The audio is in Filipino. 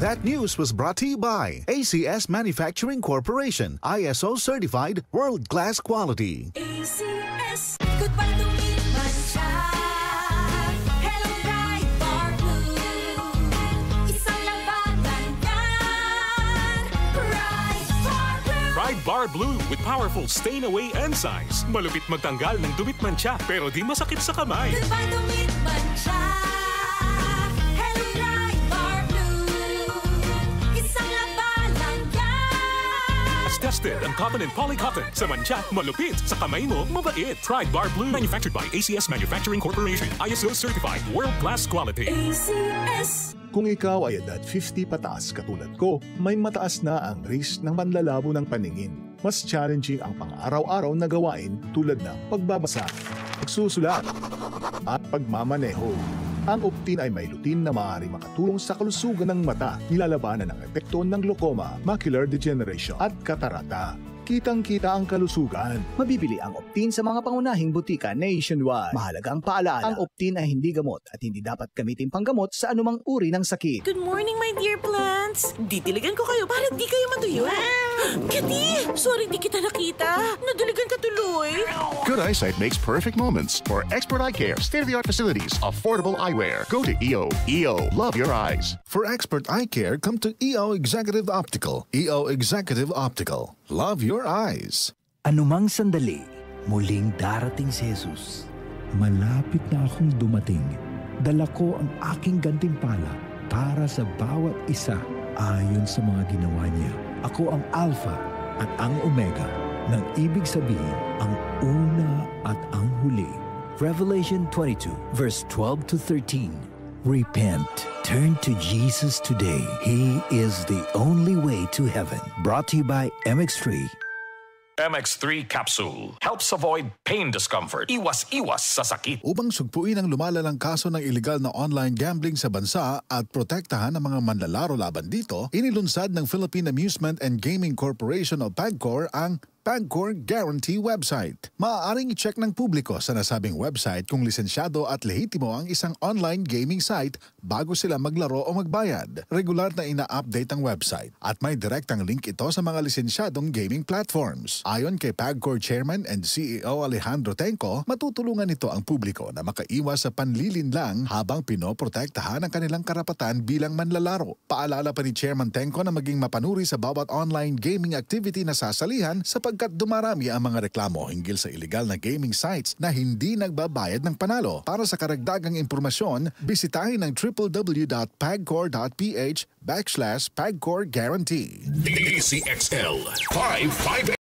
That news was brought to you by ACS Manufacturing Corporation, ISO certified world-class quality. ACS, goodbye to me, mancha. Hello, Pride Bar Blue. Isang labanan yan. Pride Bar Blue. Pride Bar Blue with powerful stain-away enzymes. Malupit magtanggal ng dumit mancha pero di masakit sa kamay. Goodbye to me, mancha. Hello, Pride Bar Blue. Isang labanan yan. As tested ang cotton and polycotton. Sa mancha, malupit. Sa kamay mo, mabait. Pride Bar Blue. Manufactured by ACS Manufacturing Corporation. ISO certified world-class quality. ACS. Kung ikaw ay edad 50 pataas katulad ko, may mataas na ang risk ng panlalabo ng paningin. Mas challenging ang pang-araw-araw na gawain tulad ng pagbabasa, pagsusulat, at pagmamaneho. Ang Optin ay may lutin na maaari makatulong sa kalusugan ng mata, nilalabanan ang epekto ng glaucoma, macular degeneration at katarata. Kitang-kita ang kalusugan. Mabibili ang Optin sa mga pangunahing butika nationwide. Mahalaga ang paalala, ang Optin ay hindi gamot at hindi dapat gamitin panggamot sa anumang uri ng sakit. Good morning, my dear plants. Didiligan ko kayo para di kayo matuyo. Kitty! Sorry di kita nakita. Nadiligan ka tuloy. Good eyesight makes perfect moments. For expert eye care, state-of-the-art facilities, affordable eyewear. Go to EO. EO, love your eyes. For expert eye care, come to EO Executive Optical. EO Executive Optical. Love your eyes. Anumang sandali, muling darating si Jesus. Malapit na akong dumating. Dala ko ang aking gantimpala para sa bawat isa ayon sa mga ginawa niya. Ako ang Alpha at ang Omega, nang ibig sabihin ang una at ang huli. Revelation 22, verse 12 to 13. Repent. Turn to Jesus today. He is the only way to heaven. Brought to you by MX3. MX3 Capsule helps avoid pain discomfort. Iwas-iwas sa sakit. Upang sugpuin ang lumalalang kaso ng iligal na online gambling sa bansa at protektahan ang mga manlalaro laban dito, inilunsad ng Philippine Amusement and Gaming Corporation o PAGCOR ang PAGCOR Guarantee website. Maaaring i-check ng publiko sa nasabing website kung lisensyado at lehitimo ang isang online gaming site bago sila maglaro o magbayad. Regular na ina-update ang website at may direktang link ito sa mga lisensyadong gaming platforms. Ayon kay PAGCOR Chairman and CEO Alejandro Tenco, matutulungan ito ang publiko na makaiwas sa panlilinlang habang pinoprotektahan ang kanilang karapatan bilang manlalaro. Paalala pa ni Chairman Tenco na maging mapanuri sa bawat online gaming activity na sasalihan sapagkat dumarami ang mga reklamo hinggil sa illegal na gaming sites na hindi nagbabayad ng panalo. Para sa karagdagang impormasyon, bisitahin ang www.pagcor.ph/PagCor Guarantee. DCXL 558.